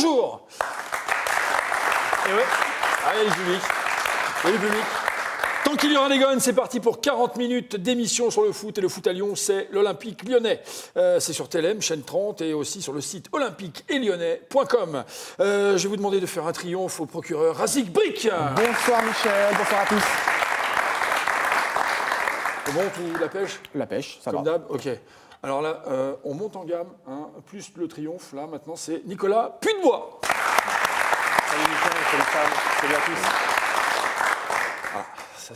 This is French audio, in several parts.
bonjour. Et ouais, allez le public. Et le public. Tant qu'il y aura des gones, c'est parti pour 40 minutes d'émission sur le foot. Et le foot à Lyon, c'est l'Olympique lyonnais. C'est sur TLM, chaîne 30, et aussi sur le site olympiqueetlyonnais.com. Je vais vous demander de faire un triomphe au procureur Razik Brick. Bonsoir Michel, bonsoir à tous. C'est bon, tout la pêche ? La pêche, ça va. Comme d'hab, ok. Alors là, on monte en gamme, hein, plus le triomphe. Là, maintenant, c'est Nicolas Puyebois. Salut Michel, salut Sam, salut à tous. Ah, ça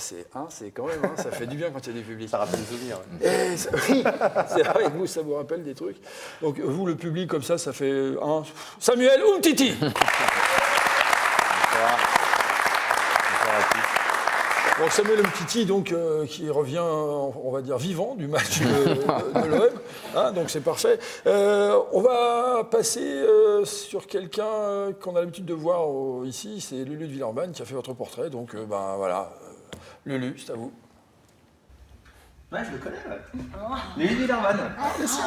c'est quand même, ça fait du bien quand il y a des publics. Ça rappelle des souvenirs. Oui, c'est vrai que vous, ça vous rappelle des trucs. Donc vous, le public, comme ça fait un... Samuel Umtiti. Donc Samuel Umtiti, donc, qui revient, on va dire, vivant du match de l'OM. Hein, donc c'est parfait. On va passer sur quelqu'un qu'on a l'habitude de voir ici. C'est Lulu de Villeurbanne qui a fait votre portrait. Donc voilà, Lulu, c'est à vous. Ouais, je le connais, ouais. Lulu de Villeurbanne. Ah, bien sûr.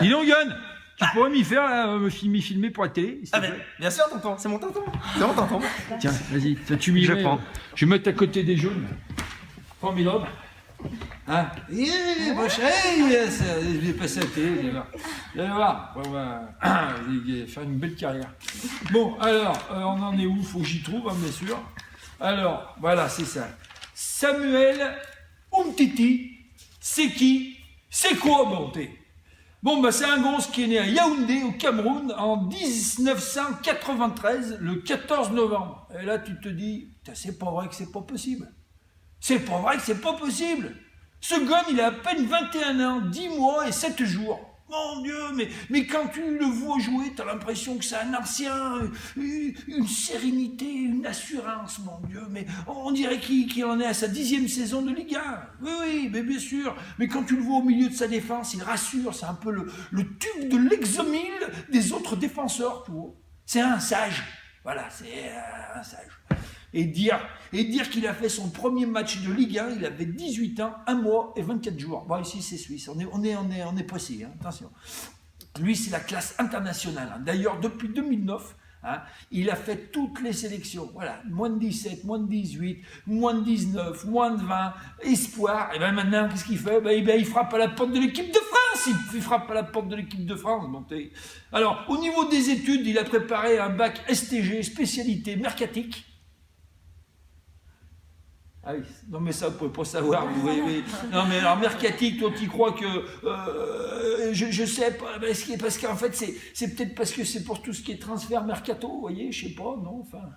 Dis donc, Gun, tu pourrais m'y faire, m'y filmer pour la télé, s'il te plaît ? Bien sûr, tonton, c'est mon tonton. C'est mon tonton. Tiens, vas-y, tu m'y mets. Je vais mettre à côté des jaunes. Formidable. Hein ? Mon chéri, je vais passer à la télé, vous allez voir. On va faire une belle carrière. Bon, alors, on en est où ? Faut que j'y trouve, hein, bien sûr. Alors, voilà, c'est ça. Samuel Umtiti, c'est qui ? C'est quoi, Monté ? Bon, c'est un gosse qui est né à Yaoundé, au Cameroun, en 1993, le 14 novembre. Et là, tu te dis, c'est pas vrai que c'est pas possible. C'est pas vrai que c'est pas possible. Ce gosse, il a à peine 21 ans, 10 mois et 7 jours. Mon Dieu, mais quand tu le vois jouer, t'as l'impression que c'est un ancien, une sérénité, une assurance, mon Dieu. Mais on dirait qu'il en est à sa 10e saison de Ligue 1. Oui, mais bien sûr. Mais quand tu le vois au milieu de sa défense, il rassure. C'est un peu le tube de l'exomile des autres défenseurs, tu vois. C'est un sage. Voilà, c'est un sage. Et dire qu'il a fait son premier match de Ligue 1, il avait 18 ans, 1 mois et 24 jours. Bon, ici, c'est Suisse. On est précis, hein, attention. Lui, c'est la classe internationale. Hein. D'ailleurs, depuis 2009, hein, il a fait toutes les sélections. Voilà, moins de 17, moins de 18, moins de 19, moins de 20, espoir. Et bien maintenant, qu'est-ce qu'il fait ? Il frappe à la porte de l'équipe de France. Il frappe à la porte de l'équipe de France. Alors, au niveau des études, il a préparé un bac STG, spécialité mercatique. Ah oui, non mais ça, vous pouvez pas savoir. Non mais alors mercatique, toi tu crois que je sais pas, parce qu'en fait c'est peut-être parce que c'est pour tout ce qui est transfert mercato, vous voyez, je sais pas, non, enfin.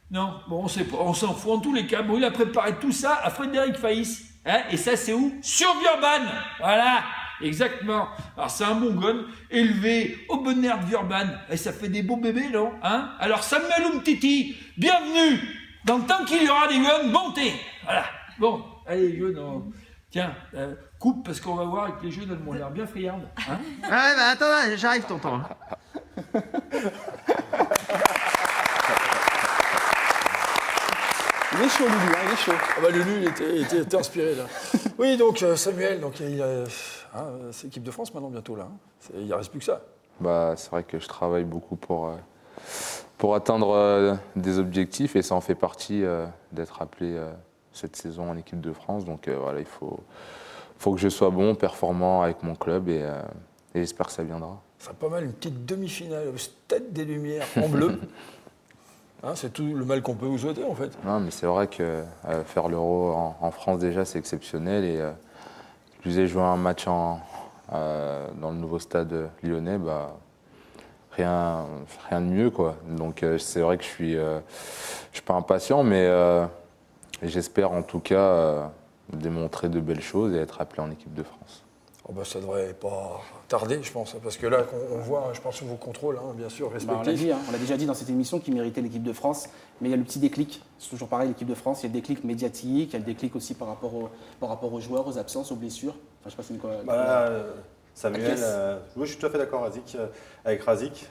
Non, bon, on sait pas, on s'en fout en tous les cas. Bon, il a préparé tout ça à Frédéric Faïs, hein, et ça c'est où ? Sur Villeurbanne, voilà, exactement. Alors c'est un bon gun, élevé au bon air de Villeurbanne, et ça fait des beaux bébés, non, hein ? Alors Samuel Umtiti, bienvenue. Dans le temps qu'il y aura des jeunes, montez. Voilà. Bon, allez les jeunes, tiens, coupe parce qu'on va voir avec les jeunes, elles m'ont l'air bien friandes. Hein ? Ouais, attends, j'arrive, tonton. Il est chaud Lulu, il est chaud. Ah Lulu, il était inspiré là. Oui, donc Samuel, donc, c'est l'équipe de France maintenant bientôt là. Hein. Il ne reste plus que ça. C'est vrai que je travaille beaucoup pour atteindre des objectifs et ça en fait partie d'être appelé cette saison en équipe de France. Donc voilà, il faut que je sois bon, performant avec mon club et j'espère que ça viendra. Ça serait pas mal une petite demi-finale au Stade des Lumières en bleu. Hein, c'est tout le mal qu'on peut vous souhaiter en fait. Non, mais c'est vrai que faire l'Euro en France déjà c'est exceptionnel et je vous ai joué un match dans le nouveau stade lyonnais. Rien de mieux, quoi. Donc c'est vrai que je suis pas impatient, mais j'espère en tout cas démontrer de belles choses et être appelé en équipe de France. Ça devrait pas tarder, je pense, parce que là, on voit, je pense, vos contrôles, hein, bien sûr, respectifs. On l'a déjà dit dans cette émission qu'il méritait l'équipe de France, mais il y a le petit déclic. C'est toujours pareil, l'équipe de France, il y a le déclic médiatique, il y a le déclic aussi par rapport aux joueurs, aux absences, aux blessures. Enfin, je sais pas si c'est Samuel, je suis tout à fait d'accord avec Razik.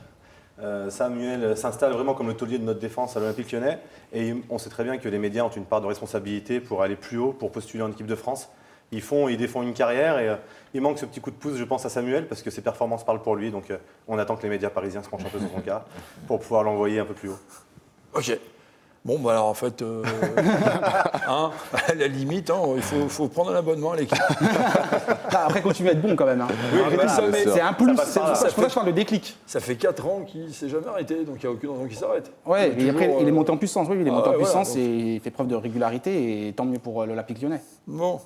Samuel s'installe vraiment comme le taulier de notre défense à l'Olympique lyonnais et on sait très bien que les médias ont une part de responsabilité pour aller plus haut, pour postuler en équipe de France. ils défont une carrière et il manque ce petit coup de pouce, je pense, à Samuel parce que ses performances parlent pour lui. Donc on attend que les médias parisiens se penchent un peu sur son cas pour pouvoir l'envoyer un peu plus haut. Ok. Bon, bah alors en fait, à la limite, il faut prendre un abonnement à l'équipe. Après, continue à être bon quand même. C'est un plus. C'est pour ça que je parle de déclic. Ça fait 4 ans qu'il ne s'est jamais arrêté, donc il n'y a aucune raison qu'il s'arrête. Ouais, et après, il est monté en puissance. Oui, il est monté en puissance voilà, et il fait preuve de régularité. Et tant mieux pour l'Olympique Lyonnais. Bon.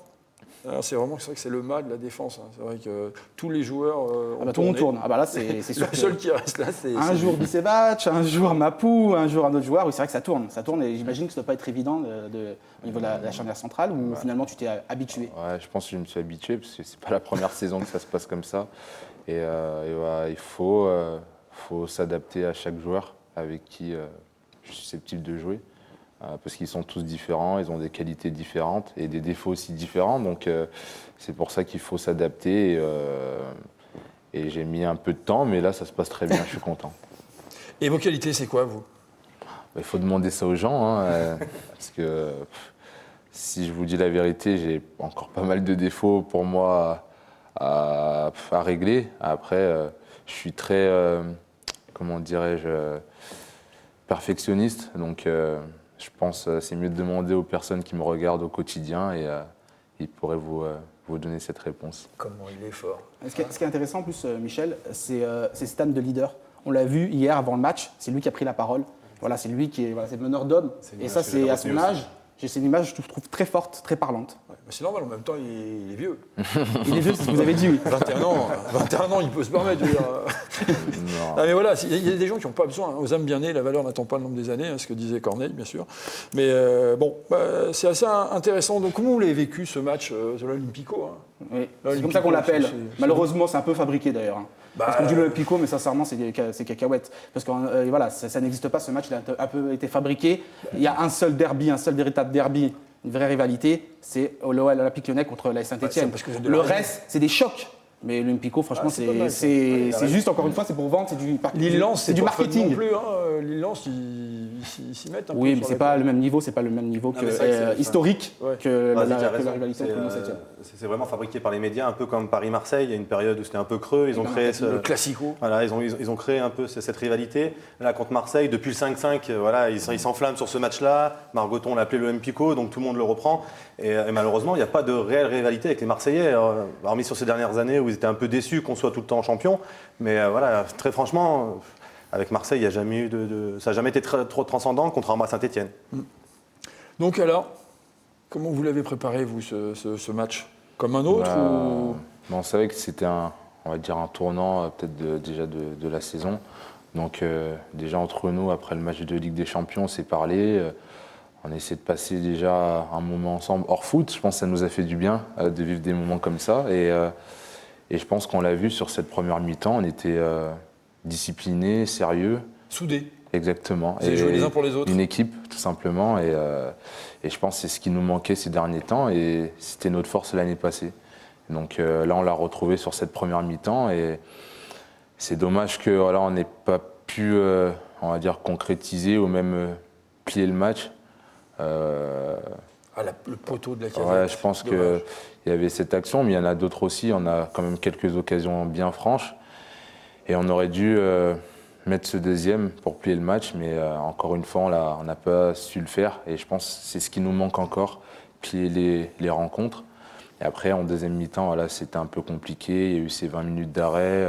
Alors, c'est vrai que c'est le mal de la défense. C'est vrai que tous les joueurs. Tout le monde tourne. Là, c'est sûr. Le seul qui reste là, c'est. Un jour Bicevac, un jour Mapou, un jour un autre joueur. Oui, c'est vrai que ça tourne. Ça tourne et j'imagine que ça ne doit pas être évident au niveau de la charnière centrale où finalement tu t'es habitué. Ouais, je pense que je me suis habitué parce que c'est pas la première saison que ça se passe comme ça. Et il faut s'adapter à chaque joueur avec qui je suis susceptible de jouer. Parce qu'ils sont tous différents, ils ont des qualités différentes et des défauts aussi différents. Donc c'est pour ça qu'il faut s'adapter. Et j'ai mis un peu de temps, mais là ça se passe très bien, je suis content. Et vos qualités, c'est quoi, vous? Il faut demander ça aux gens, parce que si je vous dis la vérité, j'ai encore pas mal de défauts pour moi à régler. Après, je suis très, comment dirais-je, perfectionniste. Donc je pense que c'est mieux de demander aux personnes qui me regardent au quotidien et ils pourraient vous donner cette réponse. Comment il est fort. Ce qui est intéressant en plus, Michel, c'est Stan de leader. On l'a vu hier avant le match, c'est lui qui a pris la parole. Voilà, c'est lui qui est le meneur d'hommes. Et ça, c'est à son âge. C'est une image que je trouve très forte, très parlante. Ouais, c'est normal, en même temps, il est vieux. Il est vieux, c'est ce que vous avez dit, oui. 21 ans, il peut se permettre de dire. Non, mais voilà, il y a des gens qui n'ont pas besoin. Aux âmes bien nées, la valeur n'attend pas le nombre des années, ce que disait Corneille, bien sûr. Mais c'est assez intéressant. Donc, comment vous l'avez vécu, ce match de l'Olympico? Oui, c'est comme ça qu'on l'appelle. Malheureusement, c'est un peu fabriqué, d'ailleurs. Parce qu'on dit l'Olympico, mais sincèrement, c'est cacahuète. Parce que voilà, ça n'existe pas, ce match, il a un peu été fabriqué. Il y a un seul derby, un seul véritable derby, une vraie rivalité, c'est l'Olympique Lyonnais contre la Saint-Etienne. Le reste, c'est des chocs. Mais l'Olympico, franchement, c'est juste, encore une fois, c'est pour vendre, c'est du marketing. Non plus, Lille-Lens, ils s'y mettent un peu. Oui, mais c'est pas le même niveau, historique que la rivalité entre le 7e. C'est vraiment fabriqué par les médias, un peu comme Paris-Marseille. Il y a une période où c'était un peu creux. Ils ont créé le classico. Voilà, ils ont créé un peu cette rivalité. Là, contre Marseille, depuis le 5-5, voilà, ils s'enflamment sur ce match-là. Margoton l'a appelé l'Olympico, donc tout le monde le reprend. Et malheureusement, il n'y a pas de réelle rivalité avec les Marseillais, hormis sur ces dernières années où ils étaient un peu déçus qu'on soit tout le temps champion. Mais voilà, très franchement, avec Marseille, il y a jamais eu ça n'a jamais été trop transcendant, contrairement à Saint-Etienne. Donc alors, comment vous l'avez préparé, vous, ce match? Comme un autre ou... On savait que c'était un tournant peut-être déjà de la saison. Donc déjà entre nous, après le match de Ligue des Champions, on s'est parlé. On a essayé de passer déjà un moment ensemble hors foot. Je pense que ça nous a fait du bien de vivre des moments comme ça. Et je pense qu'on l'a vu sur cette première mi-temps. On était disciplinés, sérieux. Soudés. Exactement. Vous avez joué les uns pour les autres. Une équipe, tout simplement. Et je pense que c'est ce qui nous manquait ces derniers temps. Et c'était notre force l'année passée. Donc là, on l'a retrouvé sur cette première mi-temps. Et c'est dommage que voilà, on n'ait pas pu, on va dire, concrétiser ou même plier le match. Le poteau de la Casette. Ouais, je pense qu'il y avait cette action, mais il y en a d'autres aussi. On a quand même quelques occasions bien franches. Et on aurait dû mettre ce deuxième pour plier le match, mais encore une fois, on n'a pas su le faire. Et je pense que c'est ce qui nous manque encore, plier les rencontres. Et après, en deuxième mi-temps, voilà, c'était un peu compliqué. Il y a eu ces 20 minutes d'arrêt.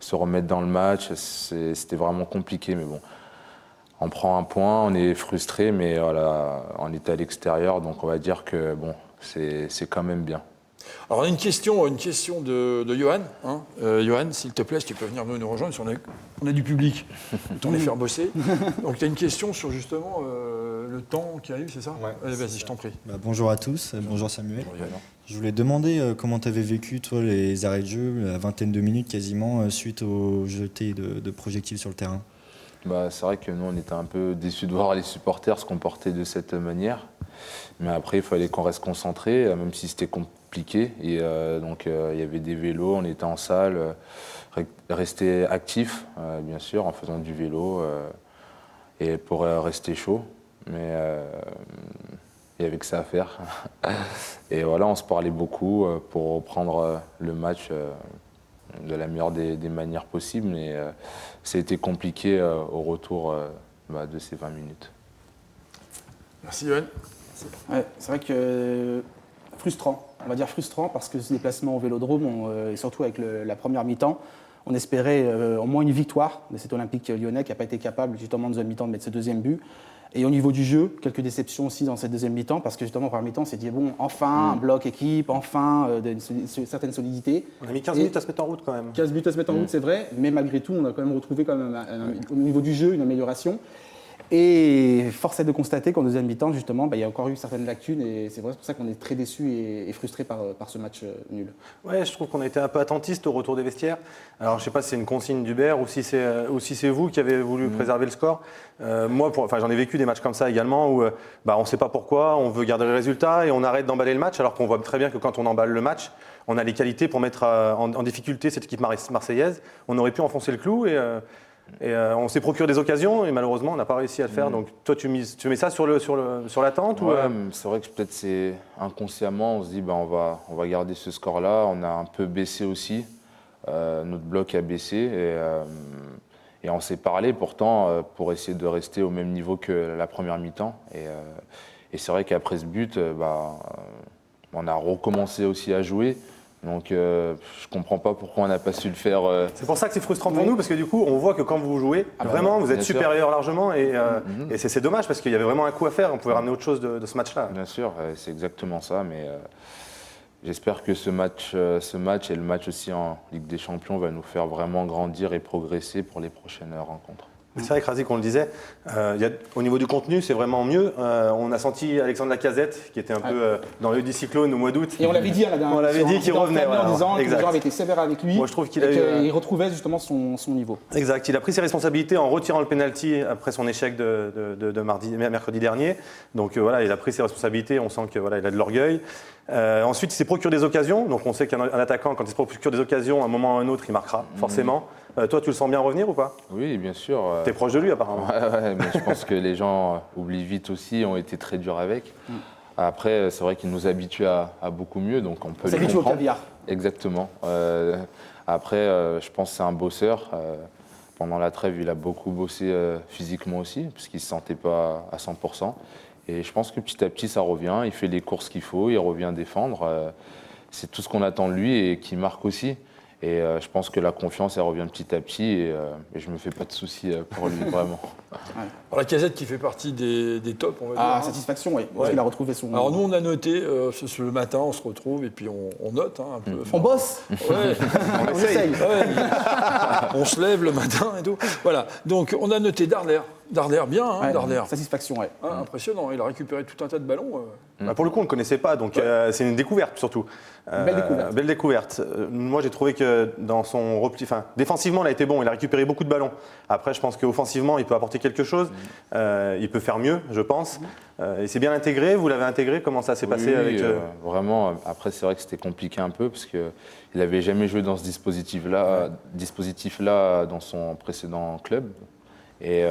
Se remettre dans le match, c'était vraiment compliqué. Mais bon, on prend un point, on est frustré, mais voilà, on était à l'extérieur. Donc on va dire que bon, c'est quand même bien. Alors on a une question de Johan. Johan, s'il te plaît, si tu peux venir nous rejoindre, si on a du public, autant les faire bosser. Donc tu as une question sur justement le temps qui arrive, c'est ça? Ouais. Allez, vas-y, je t'en prie. Bonjour à tous, bonjour Samuel. Bonjour, je voulais demander comment tu avais vécu toi les arrêts de jeu, la vingtaine de minutes quasiment, suite au jeté de projectiles sur le terrain. C'est vrai que nous, on était un peu déçus de voir les supporters se comporter de cette manière. Mais après, il fallait qu'on reste concentré, même si c'était compliqué. Et donc, il y avait des vélos, on était en salle, rester actif, bien sûr, en faisant du vélo, et pour rester chaud. Mais il n'y avait que ça à faire. Et voilà, on se parlait beaucoup pour reprendre le match de la meilleure des manières possibles. Mais ça a été compliqué au retour de ces 20 minutes. Merci, Yoann. Ouais, c'est vrai que frustrant, on va dire frustrant, parce que ce déplacement au Vélodrome, et surtout avec la première mi-temps, on espérait au moins une victoire de cet Olympique lyonnais qui n'a pas été capable justement en deuxième mi-temps de mettre ce deuxième but. Et au niveau du jeu, quelques déceptions aussi dans cette deuxième mi-temps, parce que justement en première mi-temps, on s'est dit bon, enfin un bloc équipe, enfin une certaine solidité. On a mis 15 minutes à se mettre en route quand même. 15 minutes à se mettre en route, c'est vrai, mais malgré tout, on a quand même retrouvé au niveau du jeu une amélioration. Et force est de constater qu'en deuxième mi-temps, justement, il y a encore eu certaines lacunes et c'est pour ça qu'on est très déçus et frustrés par ce match nul. Ouais, je trouve qu'on a été un peu attentiste au retour des vestiaires. Alors, je ne sais pas si c'est une consigne d'Hubert ou si c'est vous qui avez voulu préserver le score. Moi, j'en ai vécu des matchs comme ça également où on ne sait pas pourquoi, on veut garder le résultat et on arrête d'emballer le match alors qu'on voit très bien que quand on emballe le match, on a les qualités pour mettre en difficulté cette équipe marseillaise. On aurait pu enfoncer le clou et on s'est procuré des occasions et malheureusement on n'a pas réussi à le faire. Donc toi tu mets ça sur l'attente ou c'est vrai que peut-être c'est inconsciemment on se dit on va garder ce score-là. On a un peu baissé aussi, notre bloc a baissé et on s'est parlé pourtant pour essayer de rester au même niveau que la première mi-temps. Et c'est vrai qu'après ce but, on a recommencé aussi à jouer. Donc je ne comprends pas pourquoi on n'a pas su le faire. C'est pour ça que c'est frustrant pour nous, parce que du coup, on voit que quand vous jouez, vraiment, vous êtes supérieur largement. Et c'est dommage, parce qu'il y avait vraiment un coup à faire. On pouvait ramener autre chose de ce match-là. Bien sûr, c'est exactement ça. Mais j'espère que ce match et le match aussi en Ligue des Champions va nous faire vraiment grandir et progresser pour les prochaines rencontres. C'est vrai que Razik, on le disait, au niveau du contenu, c'est vraiment mieux. On a senti Alexandre Lacazette, qui était un peu dans l'œil du cyclone au mois d'août. Et on l'avait dit à la dernière. On l'avait dit qu'il revenait. En disant que les gens avaient été sévères avec lui. Moi, je trouve qu'il il retrouvait justement son niveau. Exact. Il a pris ses responsabilités en retirant le penalty après son échec de mercredi dernier. Donc voilà, il a pris ses responsabilités. On sent qu'il a de l'orgueil. Ensuite, il s'est procuré des occasions. Donc on sait qu'un attaquant, quand il se procure des occasions, à un moment ou à un autre, il marquera, forcément. Toi, tu le sens bien revenir ou pas? Oui, bien sûr. T'es proche de lui, apparemment. Ouais, mais je pense que les gens oublient vite aussi, ont été très durs avec. Après, c'est vrai qu'il nous habitue à beaucoup mieux, donc on peut les comprendre. Au caviar. Exactement. Après, je pense que c'est un bosseur. Pendant la trêve, il a beaucoup bossé physiquement aussi, puisqu'il ne se sentait pas à 100%. Et je pense que petit à petit, ça revient. Il fait les courses qu'il faut, il revient défendre. C'est tout ce qu'on attend de lui et qui marque aussi. Et je pense que la confiance, elle revient petit à petit et je ne me fais pas de soucis pour lui, vraiment. Alors, Lacazette qui fait partie des tops, on va dire. Satisfaction, oui. Parce qu'il a retrouvé son... Alors nous, on a noté, le matin, on se retrouve et puis on note un peu. On bosse. Ouais. On essaye. Ouais. On se lève le matin et tout. Voilà. Donc, on a noté Darder. Darder, bien, Darder. Satisfaction, oui. Impressionnant. Il a récupéré tout un tas de ballons. Pour le coup, on ne le connaissait pas, donc c'est une découverte surtout. Belle découverte. Moi, j'ai trouvé que dans son repli, défensivement, il a été bon. Il a récupéré beaucoup de ballons. Après, je pense qu'offensivement, il peut apporter quelque chose. Il peut faire mieux, je pense. Il s'est bien intégré. Vous l'avez intégré. Comment ça s'est passé avec Vraiment. Après, c'est vrai que c'était compliqué un peu parce qu'il n'avait jamais joué dans ce dispositif-là dans son précédent club. Mais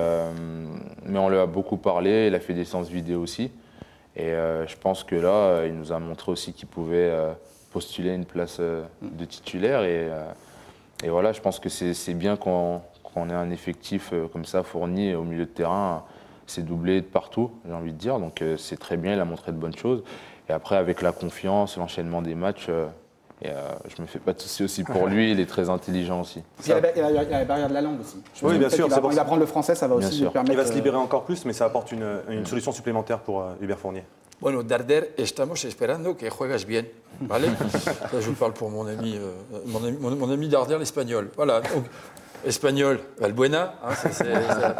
on lui a beaucoup parlé. Il a fait des séances vidéo aussi. Et je pense que là, il nous a montré aussi qu'il pouvait postuler une place de titulaire. Et voilà, je pense que c'est bien qu'on ait un effectif comme ça fourni au milieu de terrain. C'est doublé de partout, j'ai envie de dire. Donc c'est très bien, il a montré de bonnes choses. Et après, avec la confiance, l'enchaînement des matchs, je ne me fais pas de soucis aussi pour lui, il est très intelligent aussi. Il y a la barrière de la langue aussi. Oui, bien sûr. Il va apprendre le français, ça va aussi lui permettre... Il va se libérer encore plus, mais ça apporte une solution supplémentaire pour Hubert Fournier. Bueno, Darder, estamos esperando que juegas bien, ¿vale? Je parle pour mon ami Darder, l'espagnol. Voilà, donc, espagnol, Valbuena, c'est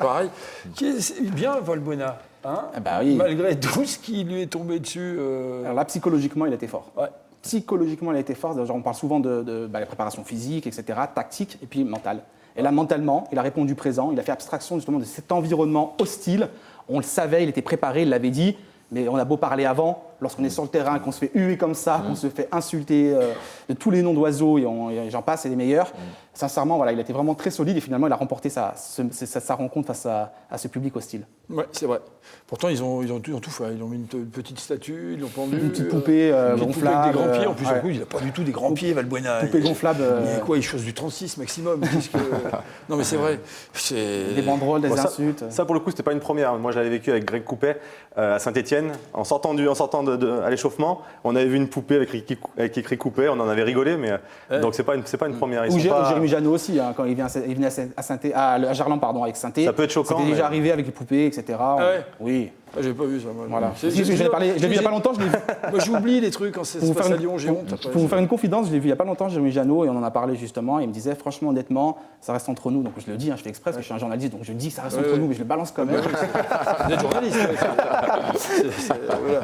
pareil. Qui est bien, Valbuena, hein, oui. Malgré tout ce qui lui est tombé dessus. Alors là, psychologiquement, il a été fort. Ouais. Psychologiquement, il a été fort. On parle souvent de la préparation physique, etc., tactique, et puis mentale. Et là, mentalement, il a répondu présent. Il a fait abstraction justement de cet environnement hostile. On le savait, il était préparé, il l'avait dit. Mais on a beau parler avant, lorsqu'on est sur le terrain, qu'on se fait huer comme ça, qu'on se fait insulter de tous les noms d'oiseaux et j'en passe, c'est les meilleurs. Sincèrement, voilà, il a été vraiment très solide et finalement, il a remporté sa rencontre face à ce public hostile. Ouais, c'est vrai. Pourtant, ils ont tout fait. Ils ont mis une petite statue, ils l'ont pendu. Une petite poupée gonflable. Avec des grands pieds. En plus, il n'a pas du tout des grands pieds, Valbuena. Poupée gonflable. Il chose du 36 maximum. Non, mais c'est vrai. Des banderoles, des insultes. Ça, pour le coup, c'était pas une première. Moi, j'avais vécu avec Greg Coupet à Saint-Étienne. En sortant à l'échauffement, on avait vu une poupée avec écrit Coupet. On en avait rigolé, mais donc c'est pas une première. Ou Jérémy Janot aussi, hein, quand il venait à Gerland, avec Saint-Étienne. Ça peut être choquant. C'était déjà arrivé avec les poupées, etc. Oui. J'avais pas vu ça, moi. Voilà. Je l'ai vu il n'y a pas longtemps. Moi, j'oublie les trucs quand c'est face à Lyon, j'ai honte. Pour vous faire une confidence, je l'ai vu il n'y a pas longtemps, Jérémy Janot, et on en a parlé justement. Et il me disait, franchement, honnêtement, ça reste entre nous. Donc je le dis, je fais exprès parce que je suis un journaliste, donc je dis ça reste entre nous, mais je le balance quand même. Vous êtes journaliste.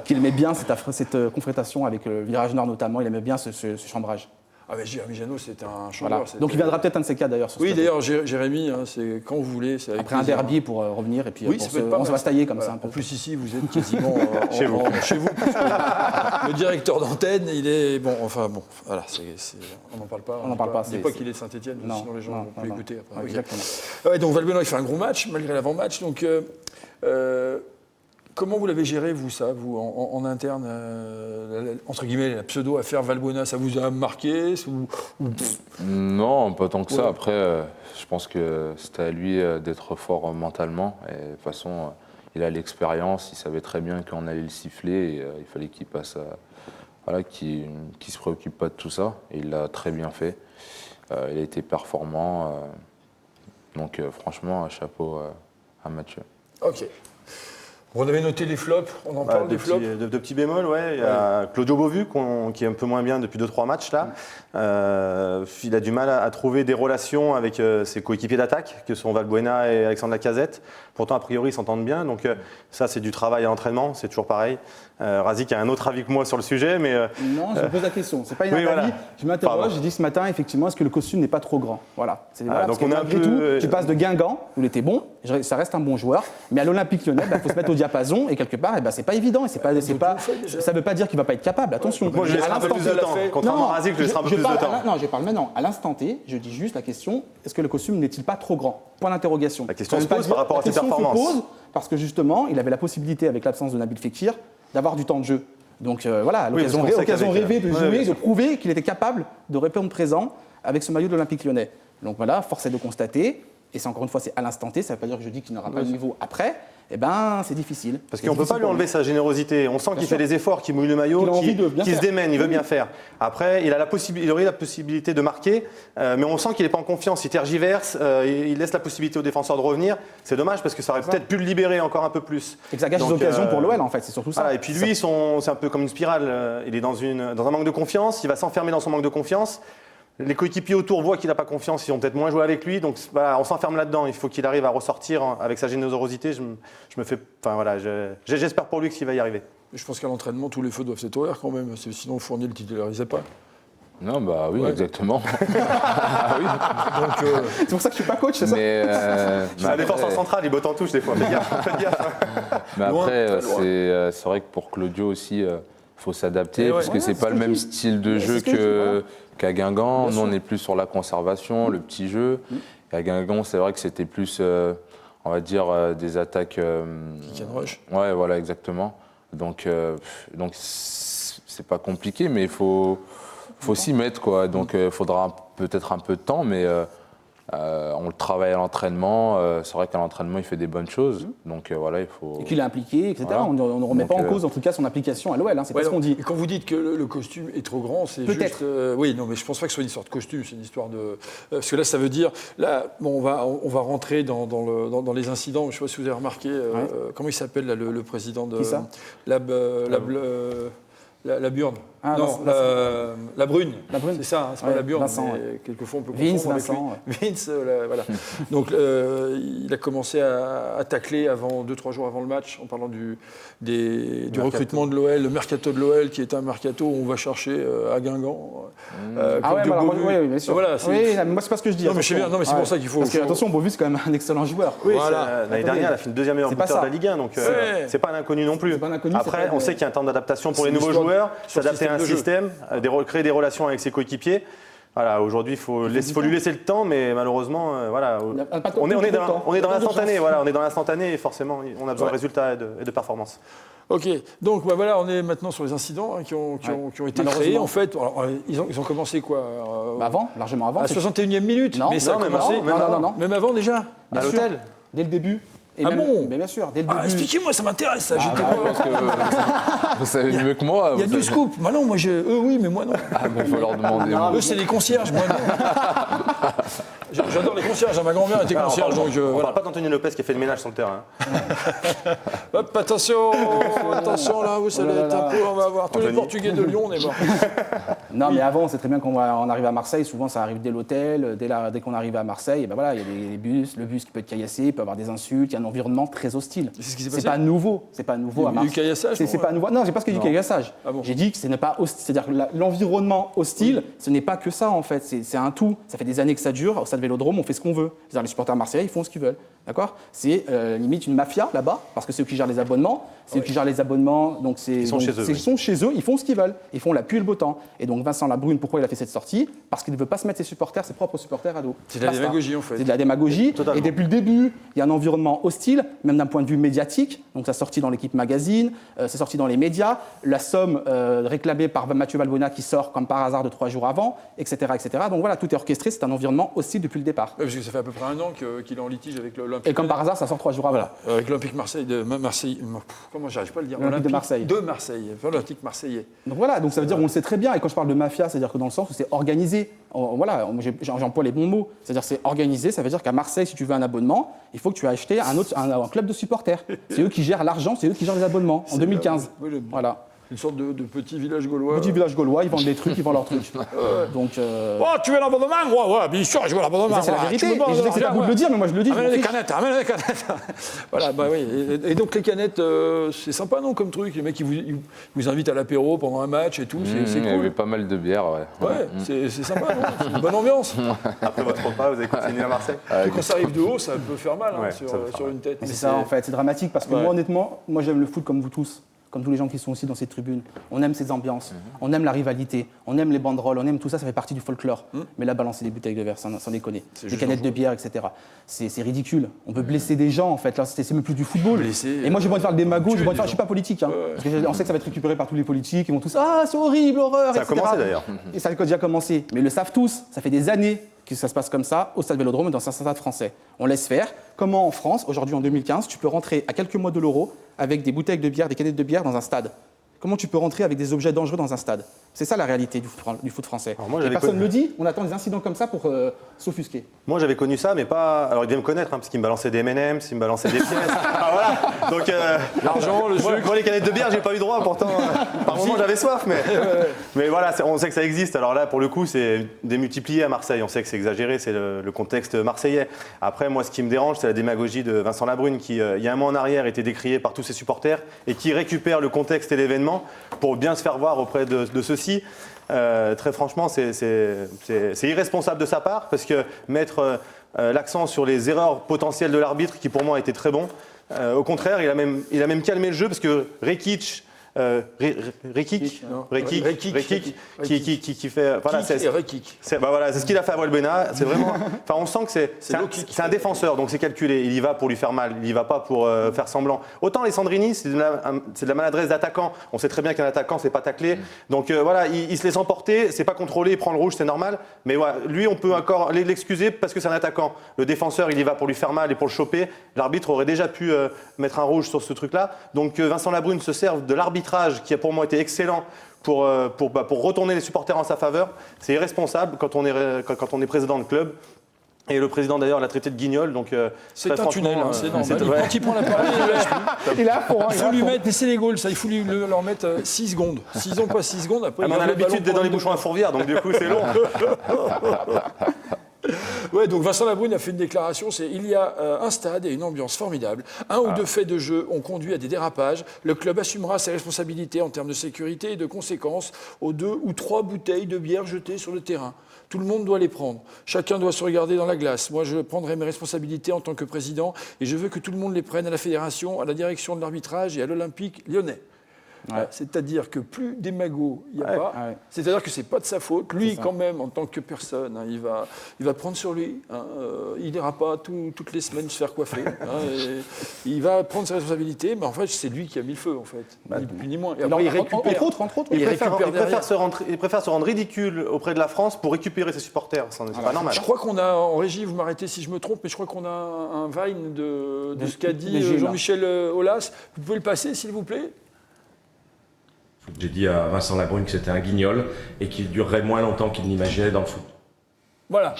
Qu'il aimait bien cette confrontation avec le virage nord notamment, il aimait bien ce chambrage. Ah mais Jérémy Janot, c'est un chanteur. Voilà. Donc il viendra peut-être un de ces cas d'ailleurs. Oui, d'ailleurs, Jérémy, c'est quand vous voulez. Après un derby pour revenir et puis on se va se tailler comme ça un peu. En plus ici, vous êtes quasiment chez vous. Le directeur d'antenne, il est bon. Enfin bon, voilà, on n'en parle pas. On n'en parle pas. Je ne dis pas qu'il est de Saint-Étienne, sinon les gens ne vont plus écouter après. Exactement. Ouais, donc Valbuena, il fait un gros match malgré l'avant-match. Donc comment vous l'avez géré, vous, ça, en interne, entre guillemets, la pseudo-affaire Valbuena, ça vous a marqué Non, pas tant que ça. Après, je pense que c'était à lui d'être fort mentalement. Et de toute façon, il a l'expérience, il savait très bien qu'on allait le siffler. Et, il fallait qu'il passe qu'il ne se préoccupe pas de tout ça. Et il l'a très bien fait. Il a été performant. Donc, franchement, chapeau à Mathieu. Ok. On avait noté les flops, on en parle des flops. De petits bémols, ouais. Il y a Claudio Beauvu qui est un peu moins bien depuis 2-3 matchs là. Il a du mal à trouver des relations avec ses coéquipiers d'attaque, que sont Valbuena et Alexandre Lacazette. Pourtant, a priori, ils s'entendent bien. Donc ça, c'est du travail à l'entraînement, c'est toujours pareil. Razik a un autre avis que moi sur le sujet, mais... Non, je me pose la question. C'est pas une avis. Voilà. Je m'interroge, j'ai dit ce matin, effectivement, est-ce que le costume n'est pas trop grand? Voilà. Donc on a un peu... Tu passes de Guingamp, où il était bon, ça reste un bon joueur, mais à l'Olympique Lyonnais, il faut se mettre au diapason, et quelque part, c'est pas évident, et ça ne veut pas dire qu'il va pas être capable. Attention. Moi, je laisserai un peu plus de temps. Contrairement à Razik, je laisserai un peu plus de temps. Non, je parle maintenant. À l'instant T, je dis juste la question, est-ce que le costume n'est-il pas trop grand? Point d'interrogation. La question se pose par rapport à ses performances. La question se pose parce que justement, il avait la possibilité, avec l'absence de Nabil Fekir, d'avoir du temps de jeu. Donc voilà, l'occasion rêvée de jouer, de prouver qu'il était capable de répondre présent avec ce maillot de l'Olympique Lyonnais. Donc voilà, force est de constater, et c'est encore une fois, c'est à l'instant T, ça ne veut pas dire que je dis qu'il n'aura pas de niveau après, c'est difficile. Parce qu'on ne peut pas lui enlever sa générosité. On sent qu'il fait des efforts, qu'il mouille le maillot, qu'il se démène, il veut bien faire. Après, il aurait la possibilité de marquer, mais on sent qu'il n'est pas en confiance, il tergiverse, il laisse la possibilité aux défenseurs de revenir. C'est dommage parce que ça aurait peut-être pu le libérer encore un peu plus. Et que ça gâche des occasions pour l'OL en fait, c'est surtout ça. Voilà, et puis lui, c'est un peu comme une spirale. Il est dans un manque de confiance, il va s'enfermer dans son manque de confiance. Les coéquipiers autour voient qu'il n'a pas confiance, ils vont peut-être moins jouer avec lui, donc voilà, on s'enferme là-dedans. Il faut qu'il arrive à ressortir avec sa générosité. J'espère pour lui qu'il va y arriver. Je pense qu'à l'entraînement, tous les feux doivent s'éteindre quand même, sinon Fournier ne le titularisait pas. Non, bah oui, exactement. Oui. Donc, c'est pour ça que je suis pas coach, c'est ça? La défenseur centrale, il botte en touche des fois. Faites gaffe. Mais après, c'est vrai que pour Claudio aussi, il faut s'adapter, parce que c'est pas le même style de jeu qu'à Guingamp. Nous, on est plus sur la conservation, le petit jeu. Et à Guingamp, c'est vrai que c'était plus, on va dire, des attaques... Kick and rush. Ouais, voilà, exactement. Donc c'est pas compliqué, mais il faut s'y mettre, quoi. Donc il faudra peut-être un peu de temps, mais on le travaille à l'entraînement. C'est vrai qu'à l'entraînement, il fait des bonnes choses. Donc voilà, il faut... Et qu'il est impliqué, etc. Voilà. On ne remet pas en cause, en tout cas, son application à l'OL. C'est pas ce qu'on dit. Et quand vous dites que le costume est trop grand, c'est juste... oui, non, mais je pense pas que ce soit une histoire de costume, c'est une histoire de... parce que là, ça veut dire... Là, bon, on va rentrer dans les incidents. Je ne sais pas si vous avez remarqué... comment il s'appelle, là, le président de... Qui ça? La Burne. Ah, non, la Brune. La Brune. C'est ça, hein, c'est Ouais, pas la Burne. Vincent, mais quelquefois, on peut Vince, confondre Vincent, avec lui. Vince, voilà. Donc, il a commencé à tacler 2-3 jours avant le match, en parlant du recrutement de l'OL, le mercato de l'OL, qui est un mercato où on va chercher à Guingamp. Ah ouais, oui, bien sûr. Voilà, oui, moi, c'est pas ce que je dis. Non, mais je sais bien, non, mais c'est pour ça qu'il faut. Parce que, attention, Beauvue, c'est quand même un excellent joueur. Oui, voilà. L'année dernière, elle a fait une deuxième meilleure buteur de la Ligue 1, donc c'est pas un inconnu non plus. C'est pas un inconnu, Après, on sait qu'il y a un temps d'adaptation pour les C'est nouveaux l'histoire joueurs, sur s'adapter à un système, créer des relations avec ses coéquipiers. Voilà, aujourd'hui, il faut lui laisser le temps, mais malheureusement, voilà, on est dans l'instantané, voilà, on est dans l'instantané et forcément, on a besoin de résultats et de performances. Ok, donc voilà, on est maintenant sur les incidents qui ont été créés. En fait, alors, ils ont commencé quoi Avant, largement avant. À la 61e minute. Non, mais ça a commencé. Non. Même avant déjà. À l'hôtel, dès le début. Et Ah bon? Mais bien sûr, dès le début. Expliquez-moi, ça m'intéresse ça. J'étais Je pense que vous savez mieux que moi. Il y a du scoop. Bah non, eux oui, mais moi non. Il faut leur demander. Eux c'est des concierges, moi non. J'adore les concierges, ma grand-mère était concierge. On parle pas d'Anthony Lopez qui a fait le ménage sur le terrain. Hop, attention là, vous allez être un peu, on va voir tous les Portugais de Lyon, on est mort. Non, mais avant, c'est très bien quand on arrive à Marseille, souvent ça arrive dès l'hôtel, dès qu'on arrive à Marseille, et ben voilà, il y a des bus, le bus qui peut être caillassé, il peut y avoir des insultes, il y a un environnement très hostile. C'est ce qui s'est passé. C'est pas nouveau à Marseille. Du caillassage. C'est pas nouveau. Non, j'ai pas ce que dit caillassage. Ah bon. J'ai dit que ce n'est pas hostile, c'est-à-dire que l'environnement hostile, ce n'est pas que ça en fait, c'est un tout. Ça fait des années que ça dure, au stade Vélodrome, on fait ce qu'on veut. C'est-à-dire les supporters marseillais, ils font ce qu'ils veulent. D'accord ? C'est limite une mafia là-bas, parce que c'est eux qui gèrent les abonnements. C'est eux qui gèrent les abonnements, donc ils sont chez eux, ils font ce qu'ils veulent. Ils font la pluie et le beau temps. Et donc Vincent Labrune, pourquoi il a fait cette sortie ? Parce qu'il ne veut pas se mettre ses propres supporters à dos. C'est de la démagogie en fait. C'est de la démagogie. Totalement. Et depuis le début, il y a un environnement hostile, même d'un point de vue médiatique. Donc ça sorti dans l'équipe magazine, c'est sorti dans les médias. La somme réclamée par Mathieu Valbuena qui sort comme par hasard de 3 jours avant, etc., etc. Donc voilà, tout est orchestré. C'est un environnement hostile depuis le départ. Ouais, parce que ça fait à peu près 1 an qu'il est en litige avec l'Olympique. Et comme par hasard, ça sort 3 jours avant. Voilà, avec l'Olympique Marseille, comment j'arrive pas à le dire, L'Olympique de Marseille. De Marseille, l'Olympique marseillais. Donc voilà, donc ça veut dire on le sait très bien. Et quand je parle de mafia, c'est-à-dire que dans le sens où c'est organisé. Voilà, j'emploie les bons mots. C'est-à-dire c'est organisé, ça veut dire qu'à Marseille, si tu veux un abonnement, il faut que tu aies acheté un club de supporters. C'est eux qui gèrent l'argent, c'est eux qui gèrent les abonnements en 2015. Voilà. Une sorte de petit village gaulois. Petit village gaulois, ils vendent des trucs, ils vendent leurs trucs. Donc. Oh, tu veux l'abonnement ? Ouais, bien sûr, je veux l'abonnement. C'est la vérité. Et je sais que c'est pas vous de le dire, mais moi je le dis. Amène les canettes. Voilà, bah oui. Et donc les canettes, c'est sympa, non, comme truc. Les mecs, ils vous invitent à l'apéro pendant un match et tout. C'est Il y avait cool. pas mal de bières, ouais. Ouais, c'est sympa, non ? C'est une bonne ambiance. Après votre repas, vous avez continué à Marseille. Quand ça arrive de haut, ça peut faire mal Ouais, sur une tête. Mais c'est ça en fait, c'est dramatique parce que moi honnêtement, moi j'aime le foot comme vous tous. Comme tous les gens qui sont aussi dans ces tribunes. On aime ces ambiances, on aime la rivalité, on aime les banderoles, on aime tout ça, ça fait partie du folklore. Mais là, balancer des bouteilles de verre, sans déconner. Des canettes de bière, etc. C'est ridicule. On peut blesser des gens, en fait. Là, c'est même plus du football. Et moi, j'ai besoin de faire le démago, je suis pas politique. Hein, parce que on sait que ça va être récupéré par tous les politiques, ils vont tous « Ah, c'est horrible, horreur !» Ça a commencé d'ailleurs. Et ça a déjà commencé. Mais ils le savent tous, ça fait des années que ça se passe comme ça au stade Vélodrome et dans certains stades français. On laisse faire. Comment en France, aujourd'hui en 2015, tu peux rentrer à quelques mois de l'Euro avec des bouteilles de bière, des canettes de bière dans un stade ? Comment tu peux rentrer avec des objets dangereux dans un stade ? C'est ça la réalité du foot français. Et personne ne le dit, on attend des incidents comme ça pour s'offusquer. Moi j'avais connu ça, mais pas. Alors il devait me connaître, parce qu'il me balançait des M&M's, il me balançait des pièces. Voilà. Donc l'argent, le sucre. Moi les canettes de bière, j'ai pas eu droit, pourtant. Par moment j'avais soif, mais voilà, on sait que ça existe. Alors là, pour le coup, c'est démultiplié à Marseille. On sait que c'est exagéré, c'est le contexte marseillais. Après, moi, ce qui me dérange, c'est la démagogie de Vincent Labrune, qui, il y a un mois en arrière, était décrié par tous ses supporters et qui récupère le contexte et l'événement pour bien se faire voir auprès de ceux-ci. Très franchement, c'est irresponsable de sa part, parce que mettre l'accent sur les erreurs potentielles de l'arbitre, qui pour moi était très bon, au contraire, il a même calmé le jeu, parce que Rekic qui fait voilà, c'est ce qu'il a fait à Valbuena. C'est vraiment, enfin on sent que c'est un défenseur, donc c'est calculé, il y va pour lui faire mal, il y va pas pour faire semblant. Autant les Sandrini, c'est de la maladresse d'attaquant, on sait très bien qu'un attaquant c'est pas taclé, donc voilà, il se laisse emporter, c'est pas contrôlé, il prend le rouge, c'est normal, mais voilà, lui on peut encore l'excuser parce que c'est un attaquant. Le défenseur, il y va pour lui faire mal et pour le choper. L'arbitre aurait déjà pu mettre un rouge sur ce truc-là, donc Vincent Labrune se sert de l'arbitrage qui a pour moi été excellent pour retourner les supporters en sa faveur. C'est irresponsable quand on est président de club. Et le président d'ailleurs l'a traité de guignol, donc c'est très un tunnel, franchement, c'est normal. ouais. Quand il prend la parole, il ne lâche plus. Il est à fond. Il faut lui mettre, mais c'est les Gaules, ça, il faut leur mettre 6 secondes. S'ils n'ont pas 6 secondes, après. Ah, mais on a l'habitude d'être dans les bouchons à Fourvière, donc du coup c'est long. Ouais, donc Vincent Labrune a fait une déclaration, il y a un stade et une ambiance formidable. Un ou deux faits de jeu ont conduit à des dérapages. Le club assumera ses responsabilités en termes de sécurité et de conséquences aux 2 ou 3 bouteilles de bière jetées sur le terrain. Tout le monde doit les prendre. Chacun doit se regarder dans la glace. Moi, je prendrai mes responsabilités en tant que président et je veux que tout le monde les prenne à la fédération, à la direction de l'arbitrage et à l'Olympique lyonnais. Ouais. C'est-à-dire que plus des magots il n'y a pas, c'est-à-dire que c'est pas de sa faute. Lui, quand même, en tant que personne, hein, il va prendre sur lui. Hein, il n'ira pas toutes les semaines se faire coiffer. Hein, il va prendre ses responsabilités, mais en fait, c'est lui qui a mis le feu, en fait. Ni plus ni moins. Et après, il récupère. Entre autres, il préfère se rendre ridicule auprès de la France pour récupérer ses supporters. C'est pas normal. Je crois qu'on a, en régie, vous m'arrêtez si je me trompe, mais je crois qu'on a un Vine de ce qu'a dit Jean-Michel Aulas. Vous pouvez le passer, s'il vous plaît? J'ai dit à Vincent Labrune que c'était un guignol et qu'il durerait moins longtemps qu'il n'imaginait dans le foot. Voilà.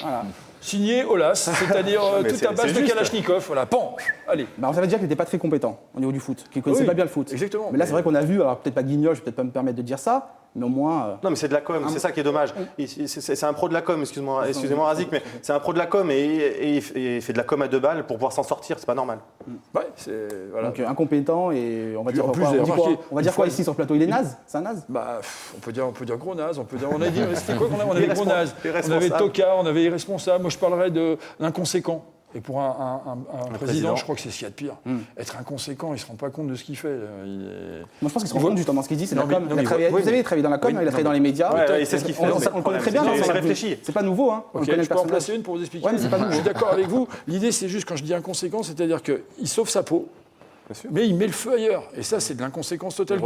Signé Aulas, c'est-à-dire tout à base de Kalachnikov. Voilà, pan. Allez. Bah, ça veut dire qu'il n'était pas très compétent au niveau du foot, qu'il ne connaissait pas bien le foot. Exactement. Mais là, c'est vrai qu'on a vu, alors peut-être pas guignol, je vais peut-être pas me permettre de dire ça, mais au moins. Non, mais c'est de la com, c'est ça qui est dommage. C'est un pro de la com, excusez-moi Razik, mais c'est un pro de la com et il fait de la com à 2 balles pour pouvoir s'en sortir, c'est pas normal. Ouais, voilà. Donc incompétent et on va dire quoi, on va dire quoi ici sur le plateau? Il est naze? C'est un naze? Bah, on peut dire gros naze, on a dit, c'était quoi qu'on a? On avait gros naze, on avait tocard, on avait irresponsable. Moi, je parlerais d'inconséquent. Et pour un président, je crois que c'est ce qu'il y a de pire. Être inconséquent, il ne se rend pas compte de ce qu'il fait. Moi, je pense qu'il se rend compte justement. Ce qu'il dit, c'est la com. Vous savez, il travaille dans la com, il a travaillé dans les médias. Il sait ce qu'il fait. On le connaît très bien. Il réfléchit. C'est pas nouveau. Je peux en placer une pour vous expliquer. Je suis d'accord avec vous. L'idée, c'est juste, quand je dis inconséquent, c'est-à-dire qu'il sauve sa peau. Mais il met le feu ailleurs. Et ça, c'est de l'inconséquence totale.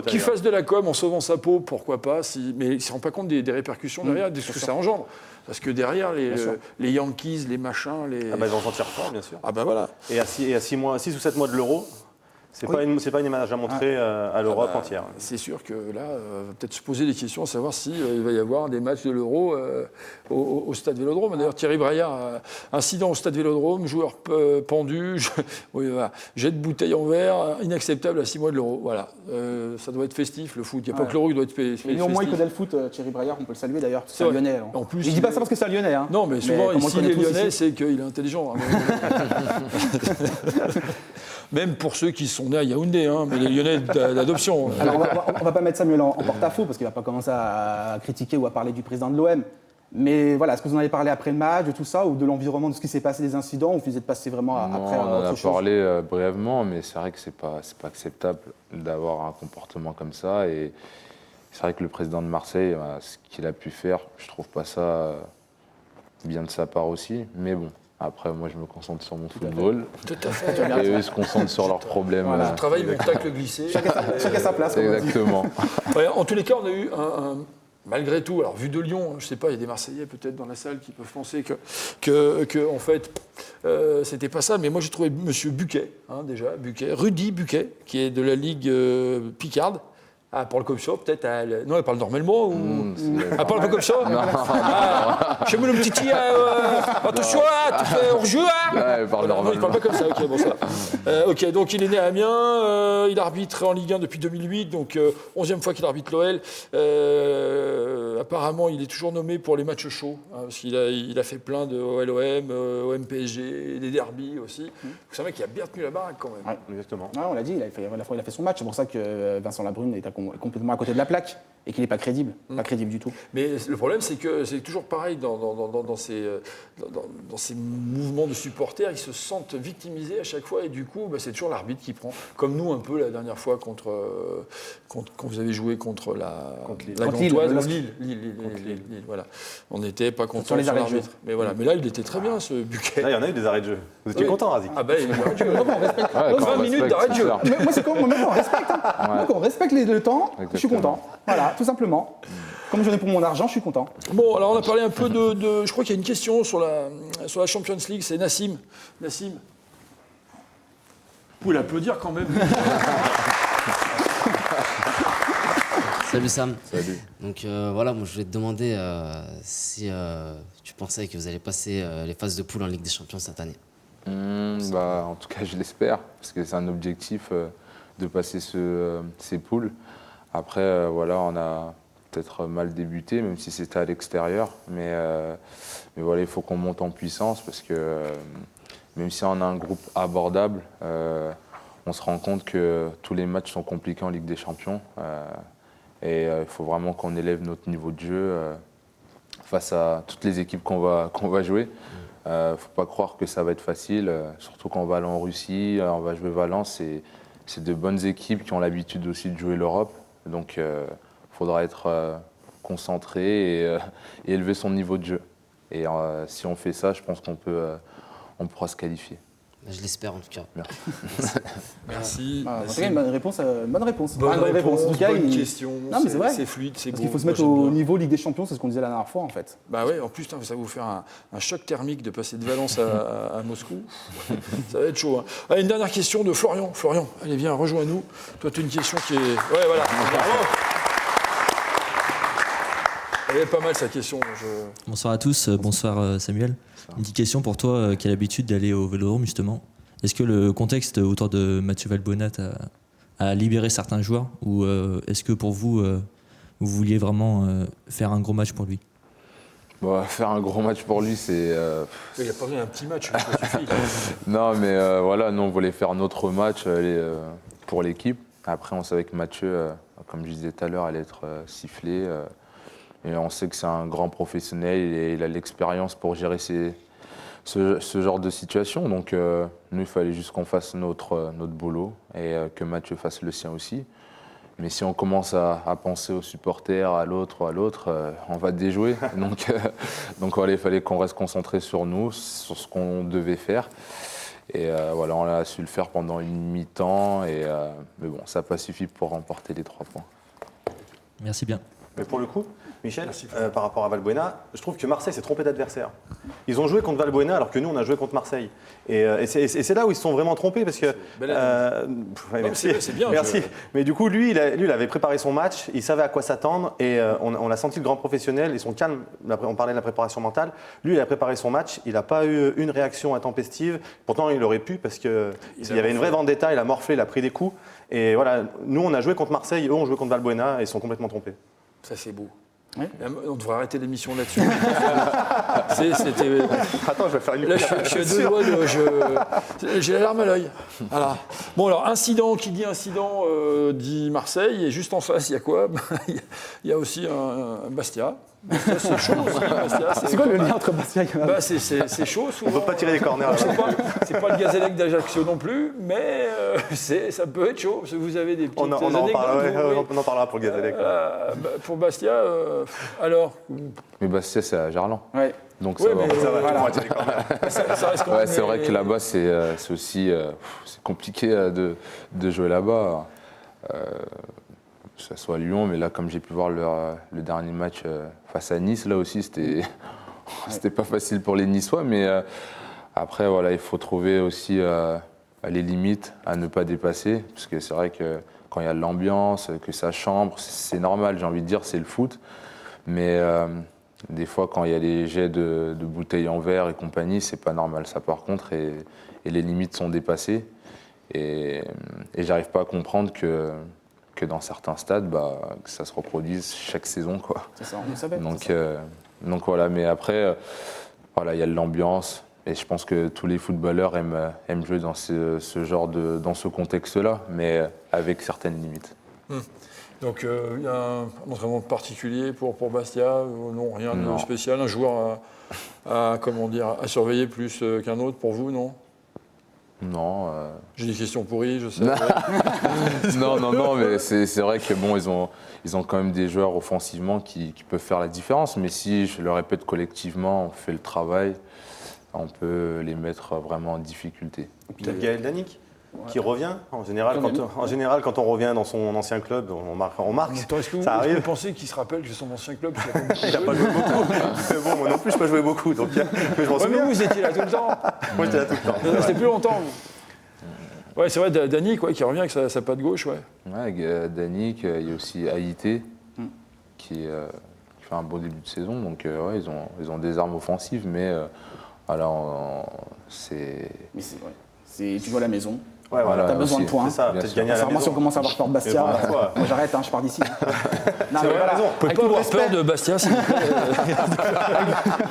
Qu'il fasse de la com en sauvant sa peau, pourquoi pas. Mais il ne se rend pas compte des répercussions derrière, de ce que ça engendre. Parce que derrière, les Yankees, les machins, les... Ah bah ils vont s'en tirer fort, bien sûr. Ah bah voilà. Et à 6 ou 7 mois de l'Euro, c'est pas une image à montrer à l'Europe entière. C'est sûr que là, on va peut-être se poser des questions à savoir si il va y avoir des matchs de l'Euro au Stade Vélodrome. D'ailleurs, Thierry Braillard, incident au Stade Vélodrome, joueur pendu, jet de bouteille en verre, inacceptable à 6 mois de l'Euro. Voilà, ça doit être festif, le foot. Il n'y a pas que l'Euro qui doit être festif. Mais au moins, il connaît le foot, Thierry Braillard, on peut le saluer d'ailleurs, c'est un Lyonnais. En plus, il ne dit pas ça parce que c'est un Lyonnais. Hein. Non, mais souvent, ici, les Lyonnais, c'est qu'il est intelligent. Même pour ceux qui sont nés à Yaoundé, hein, mais les Lyonnais d'adoption. Alors, on va pas mettre Samuel en porte-à-faux, parce qu'il va pas commencer à critiquer ou à parler du président de l'OM. Mais voilà, est-ce que vous en avez parlé après le match, de tout ça, ou de l'environnement, de ce qui s'est passé, des incidents, ou vous êtes passé vraiment après on en a autre chose? parlé brièvement, mais c'est vrai que c'est pas acceptable d'avoir un comportement comme ça. Et c'est vrai que le président de Marseille, ce qu'il a pu faire, je trouve pas ça bien de sa part aussi. Mais bon. Après, moi, je me concentre sur mon football. Tout à fait. Et eux, ils se concentrent sur leurs problèmes. Voilà, je travaille mon tacle glissé. Chacun à sa place. Exactement. Ouais, en tous les cas, on a eu malgré tout, alors vu de Lyon, je ne sais pas, il y a des Marseillais peut-être dans la salle qui peuvent penser que en fait, c'était pas ça. Mais moi, j'ai trouvé M. Buquet, Rudy Buquet, qui est de la Ligue Picarde. Ah, parle comme ça, peut-être. Non, elle parle normalement ou. Elle parle pas comme ça. Chez moi, le petit, attention, tu fais hors-jeu. Elle parle normalement. Non, il parle pas comme ça. Ok, bon, ça. Ok, donc il est né à Amiens. Il arbitre en Ligue 1 depuis 2008, donc 11e fois qu'il arbitre l'OL. Apparemment, il est toujours nommé pour les matchs chauds, parce qu'il a fait plein de OLOM, OM PSG, des derbies aussi. C'est un mec qui a bien tenu la baraque quand même. Ouais. Exactement. Ouais, on l'a dit, il a fait son match. C'est pour ça que Vincent Labrune est complètement à côté de la plaque et qu'il n'est pas crédible. Pas crédible du tout. Mais le problème, c'est que c'est toujours pareil dans ces mouvements de supporters. Ils se sentent victimisés à chaque fois et du coup, c'est toujours l'arbitre qui prend. Comme nous, un peu la dernière fois quand vous avez joué contre la Gantoise. Lille, voilà. On n'était pas content sur l'arbitre. Mais voilà. Mais là, il était très bien, ce Buquet. Là, il y en a eu des arrêts de jeu. Vous étiez content, Razik? Ah ben, il y a eu des arrêts de jeu. 20 minutes d'arrêt de jeu. Moi, c'est comme on respecte. Moi, quand on respecte le temps, je suis content. Voilà, tout simplement. Comme j'en ai pour mon argent, je suis content. Bon, alors on a parlé un peu de je crois qu'il y a une question sur la Champions League, c'est Nassim. Nassim. Vous pouvez l'applaudir quand même. Salut Sam. Salut. Donc voilà, moi je voulais te demander si tu pensais que vous allez passer les phases de poule en Ligue des Champions cette année. En tout cas, je l'espère, parce que c'est un objectif de passer ces poules. Après, on a peut-être mal débuté, même si c'était à l'extérieur. Mais voilà, il faut qu'on monte en puissance, parce que même si on a un groupe abordable, on se rend compte que tous les matchs sont compliqués en Ligue des Champions. Et il faut vraiment qu'on élève notre niveau de jeu face à toutes les équipes qu'on va jouer. Il ne faut pas croire que ça va être facile, surtout quand on va aller en Russie, on va jouer Valence. C'est de bonnes équipes qui ont l'habitude aussi de jouer l'Europe. Donc il faudra être concentré et élever son niveau de jeu. Et si on fait ça, je pense qu'on pourra se qualifier. Je l'espère en tout cas. Merci. Une bonne réponse. Bonne question. Non, mais c'est vrai. C'est fluide, c'est beau. Parce qu'il faut se mettre au niveau Ligue des Champions, c'est ce qu'on disait la dernière fois en fait. Bah ouais, en plus, ça va vous faire un choc thermique de passer de Valence à Moscou. Ça va être chaud. Hein. Allez, une dernière question de Florian. Florian, allez, viens, rejoins-nous. Toi, tu as une question qui est. Ouais, voilà. Bravo. Elle est pas mal sa question. Bonsoir à tous, bonsoir Samuel. Une petite question pour toi qui a l'habitude d'aller au Vélodrome justement. Est-ce que le contexte autour de Mathieu Valbuena a libéré certains joueurs ou est-ce que pour vous, vous vouliez vraiment faire un gros match pour lui ? Faire un gros match pour lui, c'est... Il n'y a pas besoin d'un petit match, ça suffit. Non, mais nous on voulait faire notre match pour l'équipe. Après, on savait que Mathieu, comme je disais tout à l'heure, allait être sifflé. Et on sait que c'est un grand professionnel et il a l'expérience pour gérer ce genre de situation. Donc nous, il fallait juste qu'on fasse notre boulot et que Mathieu fasse le sien aussi. Mais si on commence à penser aux supporters, à l'autre, on va déjouer. Donc voilà, il fallait qu'on reste concentré sur nous, sur ce qu'on devait faire. Et on a su le faire pendant une mi-temps. Mais bon, ça n'a pas suffi pour remporter les 3 points. Merci bien. Mais pour le coup, Michel, par rapport à Valbuena, je trouve que Marseille s'est trompé d'adversaire. Ils ont joué contre Valbuena alors que nous, on a joué contre Marseille. Et c'est là où ils se sont vraiment trompés parce que... merci. C'est bien. Merci. Mais du coup, lui, il avait préparé son match, il savait à quoi s'attendre et on a senti le grand professionnel et son calme. On parlait de la préparation mentale. Lui, il a préparé son match, il n'a pas eu une réaction intempestive. Pourtant, il aurait pu parce qu'il y avait une vraie vendetta, il a morflé, il a pris des coups. Et voilà, nous, on a joué contre Marseille, eux, on joué contre Valbuena et ils sont complètement trompés. Ça, c'est beau. Oui. On devrait arrêter l'émission là-dessus. C'était... Attends, je vais faire une... Là, je suis à 2 doigts de... J'ai la larme à l'œil. Voilà. Bon, alors, incident, qui dit incident, dit Marseille. Et juste en face, il y a quoi ? Il y a aussi un Bastia. Bastia, c'est chaud aussi. Bastia, c'est quoi le lien entre Bastia et c'est chaud, souvent. On ne peut pas tirer les corners. C'est pas le Gazélec d'Ajaccio non plus, mais ça peut être chaud. Parce que vous avez des petites anecdotes. On en parlera pour le Gazélec. Pour Bastia, alors... Mais Bastia, c'est à Gerland. Ouais. Donc ça va. C'est vrai que là-bas, c'est aussi c'est compliqué de jouer là-bas. Que ce soit à Lyon, mais là, comme j'ai pu voir le dernier match face à Nice, là aussi, c'était pas facile pour les Niçois. Mais après, il faut trouver aussi les limites à ne pas dépasser. Parce que c'est vrai que quand il y a de l'ambiance, que ça chambre, c'est normal, j'ai envie de dire, c'est le foot. Mais des fois, quand il y a des jets de bouteilles en verre et compagnie, c'est pas normal, ça par contre. Et les limites sont dépassées. Et j'arrive pas à comprendre que dans certains stades, que ça se reproduise chaque saison, quoi. C'est ça, on le savait. Donc voilà, mais après, il y a de l'ambiance, et je pense que tous les footballeurs aiment jouer dans ce genre dans ce contexte-là, mais avec certaines limites. Donc il y a un entraînement particulier pour Bastia, non, rien de spécial, un joueur à surveiller plus qu'un autre pour vous, non ? Non. J'ai des questions pourries, je sais. non, mais c'est vrai que ils ont quand même des joueurs offensivement qui peuvent faire la différence. Mais si, je le répète, collectivement, on fait le travail, on peut les mettre vraiment en difficulté. Peut-être Gaël Danic qui revient. En général, quand on revient dans son ancien club, on marque. Est-ce que vous pensez qu'il se rappelle que son ancien club, il n'a pas joué beaucoup. Mais bon, moi non plus, je n'ai pas joué beaucoup. Donc, je m'en souviens. Mais vous étiez là tout le temps. Moi, j'étais là tout le temps. C'était plus longtemps. Ouais, c'est vrai, Danic qui revient avec sa patte gauche. Ouais, Danic, il y a aussi Haïté qui fait un beau début de saison. Donc ouais, ils ont des armes offensives, mais voilà, Mais tu joues à la maison. Ouais, voilà, t'as besoin de points. C'est ça, peut-être gagner à la maison. Si on commence à avoir peur de Bastia, moi j'arrête, je pars d'ici. Non, mais voilà, vous pouvez pas avoir peur de Bastia, s'il vous plaît.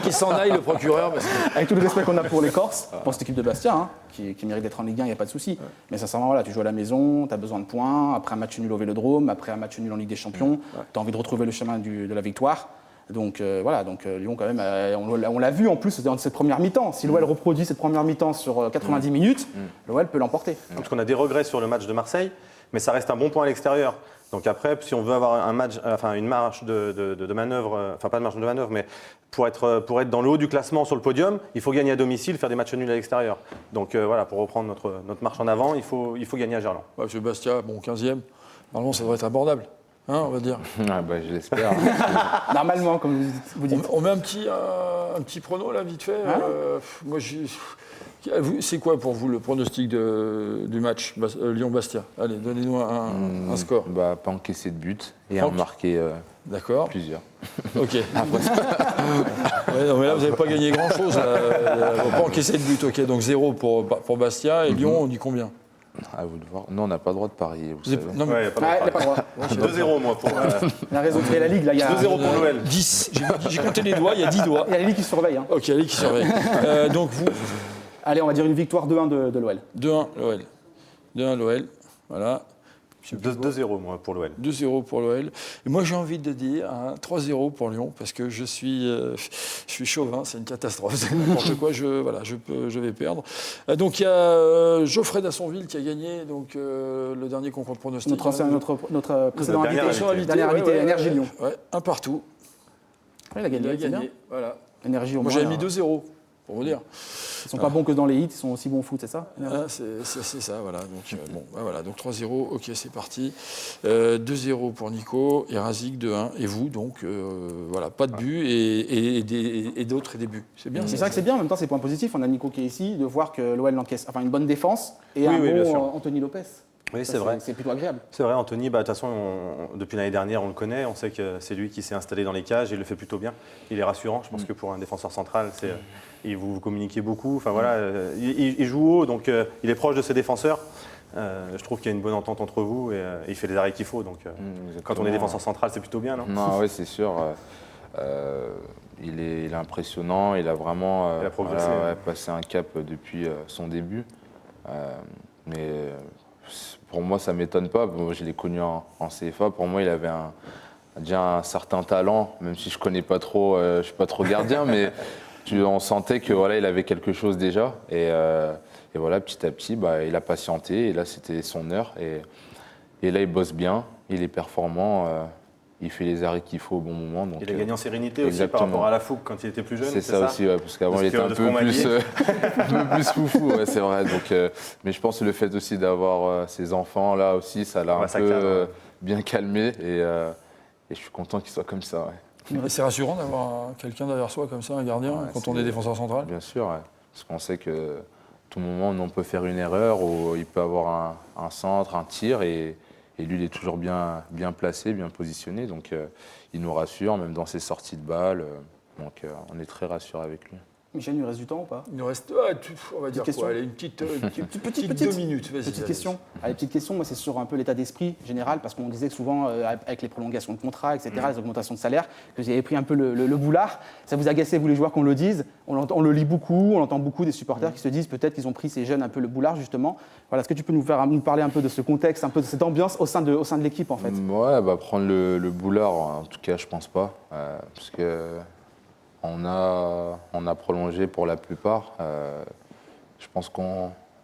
Qu'il s'en aille, le procureur. Avec tout le respect qu'on a pour les Corses, pour cette équipe de Bastia, qui mérite d'être en Ligue 1, il n'y a pas de souci. Mais sincèrement, voilà, tu joues à la maison, tu as besoin de points. Après un match nul au Vélodrome, après un match nul en Ligue des Champions, tu as envie de retrouver le chemin de la victoire. Donc voilà, Lyon quand même, on l'a vu en plus dans cette première mi-temps. Si l'OL reproduit cette première mi-temps sur 90 minutes, l'OL peut l'emporter. Parce qu'on a des regrets sur le match de Marseille, mais ça reste un bon point à l'extérieur. Donc après, si on veut avoir une marge de manœuvre, enfin pas de marge de manœuvre, mais pour être dans le haut du classement sur le podium, il faut gagner à domicile, faire des matchs nuls à l'extérieur. Donc voilà, pour reprendre notre marche en avant, il faut gagner à Gerland. Ouais, monsieur Bastia, bon 15e, normalement ça devrait être abordable. Hein, on va dire. Ah bah, je l'espère. Normalement, comme vous dites. On met un petit prono là, vite fait. Moi, c'est quoi pour vous le pronostic du match Lyon-Bastia? Allez, donnez-nous un score. Bah, pas encaisser de but et en marquer plusieurs. Ok. Ouais, non, mais là, vous n'avez pas gagné grand-chose. Pas encaisser de but. Ok, donc 0 pour Bastia. Et Lyon, on dit combien? À vous de voir. Non, on n'a pas le droit de parier. Vous savez. Non, mais il n'a pas le droit. 2-0 moi pour. Il a raison de créer la Ligue. Là, il y a 2-0 pour l'OL. 10. J'ai compté les doigts, il y a 10 doigts. Il y a la Ligue qui surveille. Hein. Ok, la Ligue qui surveille. Donc vous. Allez, on va dire une victoire 2-1 de l'OL. 2-1 l'OL. 2-1 l'OL. Voilà. 2-0 moi pour l'OL. 2-0 pour l'OL. Et moi j'ai envie de dire 3-0 pour Lyon parce que je suis chauvin, c'est une catastrophe, c'est n'importe quoi, je vais perdre. Donc il y a Geoffrey Dassonville qui a gagné donc, le dernier concours de pronostic. Notre précédent invité, dernier invité, Énergie Lyon. Ouais, un partout. Ouais, il a gagné. Voilà. Énergie au moi moins, j'avais mis 2-0. Pour vous dire. Ils ne sont pas bons que dans les hits, ils sont aussi bons au foot, c'est ça? C'est ça, voilà. Donc 3-0, ok, c'est parti. 2-0 pour Nico, et Razik 2-1, et vous, donc voilà, pas de but et d'autres et des buts. C'est bien. C'est ça que c'est bien, en même temps c'est point positif. On a Nico qui est ici, de voir que l'OL encaisse une bonne défense et un bon Anthony Lopez. Oui, c'est vrai. C'est plutôt agréable. C'est vrai, Anthony, de toute façon, depuis l'année dernière, on le connaît. On sait que c'est lui qui s'est installé dans les cages et il le fait plutôt bien. Il est rassurant. Je pense que pour un défenseur central, vous communiquez beaucoup. Enfin, voilà, il joue haut, donc il est proche de ses défenseurs. Je trouve qu'il y a une bonne entente entre vous et il fait les arrêts qu'il faut. Donc, quand on est défenseur central, c'est plutôt bien, non? Non, oui, c'est sûr. Il est impressionnant. Il a vraiment passé un cap depuis son début. Mais pour moi, ça ne m'étonne pas. Moi, je l'ai connu en CFA. Pour moi, il avait déjà un certain talent, même si je ne connais pas trop, je ne suis pas trop gardien, mais on sentait que voilà, il avait quelque chose déjà. Et voilà, petit à petit, il a patienté. Et là, c'était son heure. Et là, il bosse bien, il est performant. Il fait les arrêts qu'il faut au bon moment. Donc, il a gagné en sérénité aussi par rapport à la fougue quand il était plus jeune. C'est ça aussi, parce qu'avant il était un peu plus foufou, ouais, c'est vrai. Donc, mais je pense que le fait aussi d'avoir ses enfants là aussi, ça l'a un peu bien calmé et je suis content qu'il soit comme ça. Ouais. C'est rassurant d'avoir quelqu'un derrière soi comme ça, un gardien, quand on est défenseur central. Bien sûr, parce qu'on sait que tout moment on peut faire une erreur ou il peut avoir un centre, un tir et lui, il est toujours bien placé, bien positionné. Donc, il nous rassure, même dans ses sorties de balles. Donc, on est très rassuré avec lui. Michel, il nous reste du temps ou pas? Il nous reste, on va dire quoi, allez, une petite 2 minutes. Petite question. Allez, petite question, moi, c'est sur un peu l'état d'esprit général, parce qu'on disait que souvent, avec les prolongations de contrats, etc., les augmentations de salaire, que vous avez pris un peu le boulard. Ça vous agaçait, vous les joueurs, qu'on le dise? On le lit beaucoup, on entend beaucoup des supporters qui se disent peut-être qu'ils ont pris ces jeunes un peu le boulard, justement. Voilà, est-ce que tu peux nous parler un peu de ce contexte, un peu de cette ambiance au sein de l'équipe, en fait? Ouais, prendre le boulard, en tout cas, je pense pas. Parce que on a prolongé pour la plupart. Je pense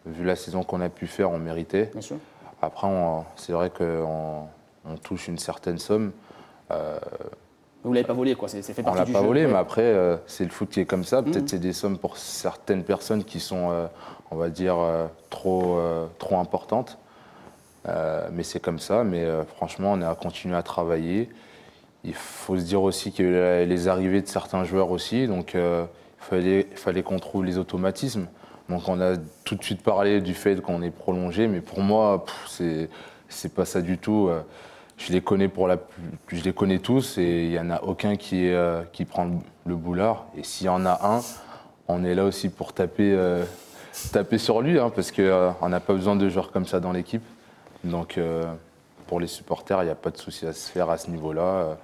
vu la saison qu'on a pu faire, on méritait. Bien sûr. Après, c'est vrai qu'on touche une certaine somme. Vous ne l'avez pas volé, quoi. C'est fait partie du jeu. On ne l'a pas volé, mais après, c'est le foot qui est comme ça. Peut-être c'est des sommes pour certaines personnes qui sont, on va dire, trop importantes. Mais c'est comme ça. Mais franchement, on a continué à travailler. Il faut se dire aussi qu'il y a les arrivées de certains joueurs aussi, donc il fallait qu'on trouve les automatismes. Donc on a tout de suite parlé du fait qu'on est prolongé, mais pour moi, c'est pas ça du tout. je les connais je les connais tous et il n'y en a aucun qui prend le boulard. Et s'il y en a un, on est là aussi pour taper sur lui, hein, parce qu'on n'a pas besoin de joueurs comme ça dans l'équipe. Donc pour les supporters, il n'y a pas de souci à se faire à ce niveau-là.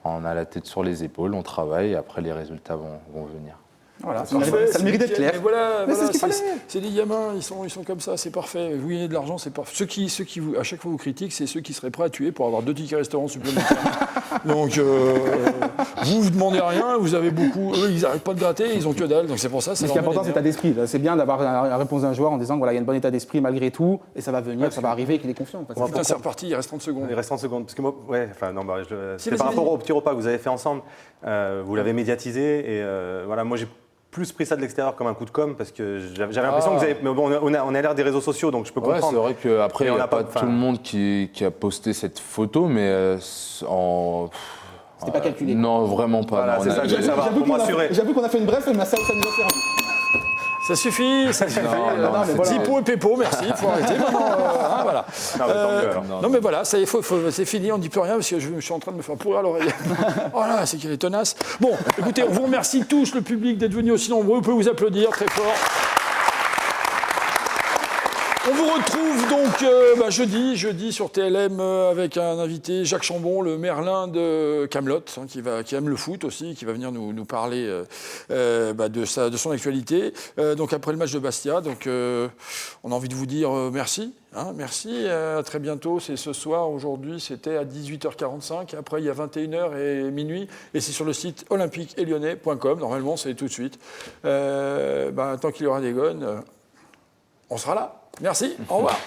On a la tête sur les épaules, on travaille et après les résultats vont venir. Voilà, ça le mérite d'être clair. Mais voilà, c'est ce qu'il fallait. C'est des gamins, ils sont comme ça, c'est parfait. Vous gagnez de l'argent, c'est parfait. Ceux qui à chaque fois vous critiquent, c'est ceux qui seraient prêts à tuer pour avoir 2 tickets restaurants supplémentaires. Donc vous demandez rien, vous avez beaucoup. Eux, ils n'arrêtent pas de gratter, ils ont que dalle. Donc c'est pour ça. Ce qui est important, c'est l'état d'esprit. C'est bien d'avoir la réponse d'un joueur en disant voilà, il y a un bon état d'esprit malgré tout, et ça va venir, ça va arriver, qu'il est confiant. Putain, c'est reparti, il reste 30 secondes. Il reste 30 secondes. Parce que moi, c'est par rapport au petit repas que vous avez fait ensemble. Vous l'avez médiatisé et voilà, moi j'ai plus pris ça de l'extérieur comme un coup de com' parce que j'avais l'impression que vous avez. Mais bon, on a l'air des réseaux sociaux, donc je peux comprendre. C'est vrai qu'après, il n'y a pas tout le monde qui a posté cette photo, mais c'était pas calculé. Non, vraiment pas. Voilà, c'est ça que je voulais savoir, pour m'assurer. J'avoue qu'on a fait une bref, mais ça nous a servi. Ça suffit, ça suffit. Zipo et Pépo, merci, il faut arrêter maintenant. Voilà. Non, mais voilà, ça y est, c'est fini, on ne dit plus rien parce que je suis en train de me faire pourrir l'oreille. Oh là, c'est qu'elle est tenace. Bon, écoutez, on vous remercie tous, le public, d'être venus aussi nombreux. Vous pouvez vous applaudir très fort. On vous retrouve donc jeudi sur TLM avec un invité, Jacques Chambon, le Merlin de Kaamelott, hein, qui aime le foot aussi, qui va venir nous parler de son actualité. Donc après le match de Bastia, donc on a envie de vous dire merci. Hein, merci, à très bientôt. C'est ce soir, aujourd'hui, c'était à 18h45. Après, il y a 21h et minuit. Et c'est sur le site olympique-et-lyonnais.com. Normalement, c'est tout de suite. Tant qu'il y aura des gones, on sera là. Merci, au revoir.